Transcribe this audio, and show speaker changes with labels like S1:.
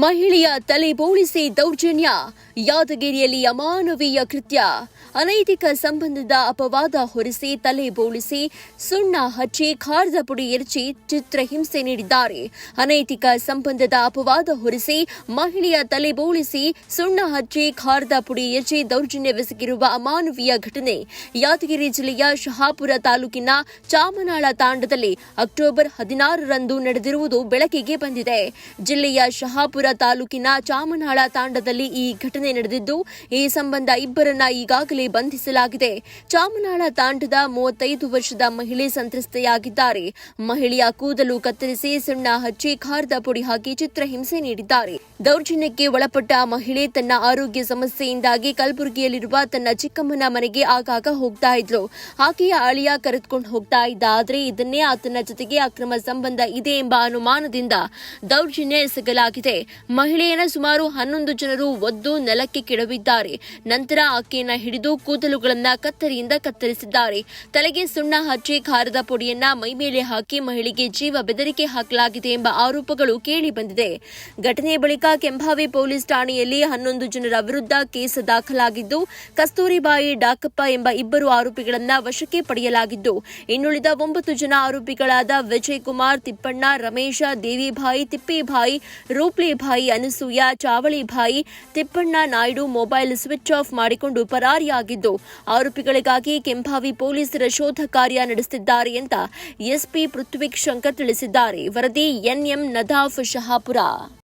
S1: ಮಹಿಳೆಯ ತಲೆ ಬೋಳಿಸಿ ದೌರ್ಜನ್ಯ, ಯಾದಗಿರಿಯಲ್ಲಿ ಅಮಾನವೀಯ ಕೃತ್ಯ. ಅನೈತಿಕ ಸಂಬಂಧದ ಅಪವಾದ ಹೊರಿಸಿ ತಲೆ ಬೋಳಿಸಿ ಸುಣ್ಣ ಹಚ್ಚಿ ಖಾರದ ಪುಡಿ ಎರಚಿ ಚಿತ್ರಹಿಂಸೆ ನೀಡಿದ್ದಾರೆ. ಅನೈತಿಕ ಸಂಬಂಧದ ಅಪವಾದ ಹೊರಿಸಿ ಮಹಿಳೆಯ ತಲೆ ಬೋಳಿಸಿ ಸುಣ್ಣ ಹಚ್ಚಿ ಖಾರದ ಪುಡಿ ಎರಚಿ ದೌರ್ಜನ್ಯವೆಸಗಿರುವ ಅಮಾನವೀಯ ಘಟನೆ ಯಾದಗಿರಿ ಜಿಲ್ಲೆಯ ಶಹಾಪುರ ತಾಲೂಕಿನ ಚಾಮನಾಳ ತಾಂಡದಲ್ಲಿ ಅಕ್ಟೋಬರ್ 16ರಂದು ನಡೆದಿರುವುದು ಬೆಳಕಿಗೆ ಬಂದಿದೆ. ಜಿಲ್ಲೆಯ ಶಹಾಪುರ ತಾಲೂಕಿನ ಚಾಮನಾಳ ತಾಂಡದಲ್ಲಿ ಈ ಘಟನೆ ನಡೆದಿದ್ದು, ಈ ಸಂಬಂಧ ಇಬ್ಬರನ್ನ ಈಗಾಗಲೇ ಬಂಧಿಸಲಾಗಿದೆ. ಚಾಮನಾಳ ತಾಂಡದ 35 ವರ್ಷದ ಮಹಿಳೆ ಸಂತ್ರಸ್ತೆಯಾಗಿದ್ದಾರೆ. ಮಹಿಳೆಯ ಕೂದಲು ಕತ್ತರಿಸಿ ಸುಣ್ಣ ಹಚ್ಚಿ ಖಾರದ ಪುಡಿ ಹಾಕಿ ಚಿತ್ರಹಿಂಸೆ ನೀಡಿದ್ದಾರೆ. ದೌರ್ಜನ್ಯಕ್ಕೆ ಒಳಪಟ್ಟ ಮಹಿಳೆ ತನ್ನ ಆರೋಗ್ಯ ಸಮಸ್ಯೆಯಿಂದಾಗಿ ಕಲಬುರಗಿಯಲ್ಲಿರುವ ತನ್ನ ಚಿಕ್ಕಮ್ಮನ ಮನೆಗೆ ಆಗಾಗ ಹೋಗ್ತಾ ಇದ್ಲು. ಆಕೆಯ ಅಳಿಯ ಕರೆದುಕೊಂಡು ಹೋಗ್ತಾ ಇದ್ದ. ಆದರೆ ಇದನ್ನೇ ಆತನ ಜೊತೆಗೆ ಅಕ್ರಮ ಸಂಬಂಧ ಇದೆ ಎಂಬ ಅನುಮಾನದಿಂದ ದೌರ್ಜನ್ಯ ಎಸಗಲಾಗಿದೆ. ಮಹಿಳೆಯನ್ನ ಸುಮಾರು 11 ಜನರು ಒದ್ದು ನೆಲಕ್ಕೆ ಕೆಡವಿದ್ದಾರೆ. ನಂತರ ಆಕೆಯನ್ನ ಹಿಡಿದು ಕೂದಲುಗಳನ್ನ ಕತ್ತರಿಯಿಂದ ಕತ್ತರಿಸಿದ್ದಾರೆ. ತಲೆಗೆ ಸುಣ್ಣ ಹಚ್ಚಿ ಖಾರದ ಪುಡಿಯನ್ನ ಮೈಮೇಲೆ ಹಾಕಿ ಮಹಿಳೆಗೆ ಜೀವ ಬೆದರಿಕೆ ಹಾಕಲಾಗಿದೆ ಎಂಬ ಆರೋಪಗಳು ಕೇಳಿ ಬಂದಿದೆ. ಘಟನೆ ಬಳಿಕ ಕೆಂಭಾವಿ ಪೊಲೀಸ್ ಠಾಣೆಯಲ್ಲಿ 11 ಜನರ ವಿರುದ್ಧ ಕೇಸ್ ದಾಖಲಾಗಿದ್ದು, ಕಸ್ತೂರಿಬಾಯಿ ಡಾಕಪ್ಪ ಎಂಬ ಇಬ್ಬರು ಆರೋಪಿಗಳನ್ನ ವಶಕ್ಕೆ ಪಡೆಯಲಾಗಿದ್ದು, ಇನ್ನುಳಿದ 9 ಜನ ಆರೋಪಿಗಳಾದ Vijay Kumar, Tippanna, Ramesh, Devibai, Tippebai, Rooplibai, Anasuya, Chavalibai, Tippanna Naidu mobile switch off ಮಾಡಿಕೊಂಡು ಪರಾರಿಯಾಗಿದ್ದು, ಆರೋಪಿಗಳಿಗಾಗಿ ಕೆಂಭಾವಿ ಪೊಲೀಸರ ಶೋಧ ಕಾರ್ಯ ನಡೆಸುತ್ತಿದ್ದಾರೆ ಅಂತ ಎಸ್ಪಿ ಪೃಥ್ವಿ ಶಂಕರ್ ತಿಳಿಸಿದ್ದಾರೆ. ವರದಿ ಎನ್ಎಂ ನದಾಫ್, ಶಹಾಪುರ.